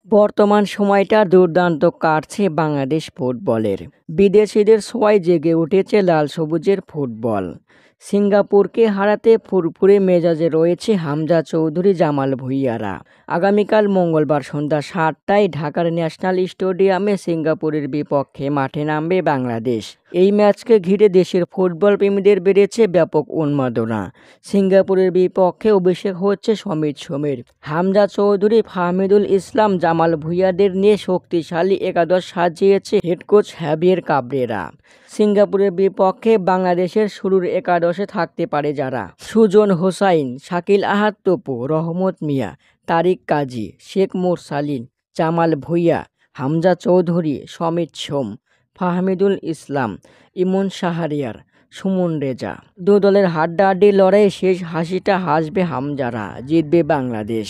বর্তমান সময়টা দুর্দান্ত কাটছে বাংলাদেশ ফুটবলের। বিদেশিদের ছোঁয়ায় জেগে উঠেছে লাল সবুজের ফুটবল। সিঙ্গাপুরকে হারাতে ফুরফুরে মেজাজে রয়েছে হামজা চৌধুরী, জামাল ভুঁইয়ারা। আগামীকাল মঙ্গলবার সন্ধ্যা ৭টায় ঢাকার ন্যাশনাল স্টেডিয়ামে সিঙ্গাপুরের বিপক্ষে মাঠে নামবে বাংলাদেশ। এই ম্যাচকে ঘিরে দেশের ফুটবল প্রেমীদের বেড়েছে ব্যাপক উন্মাদনা। সিঙ্গাপুরের বিপক্ষে অভিষেক হচ্ছে সমিত সোমের। হামজা চৌধুরী, ফাহমিদুল ইসলাম, জামাল ভুঁইয়াদের নিয়ে শক্তিশালী একাদশ সাজিয়েছে হেড কোচ হাভিয়ের কাবরেরা। সিঙ্গাপুরের বিপক্ষে বাংলাদেশের শুরুর একাদশে থাকতে পারে যারা: সুজন হোসাইন, শাকিল আহাদ তপু, রহমত মিয়া, তারিক কাজী, শেখ মুরসালিন, জামাল ভুঁইয়া, হামজা চৌধুরী, সমিত সোম, ফাহমিদুল ইসলাম, ইমন শাহরিয়ার, সুমন রেজা। দু দলের হাড্ডাহাড্ডি লড়াইয়ে শেষ হাসিটা হাসবে হামজারা, জিতবে বাংলাদেশ।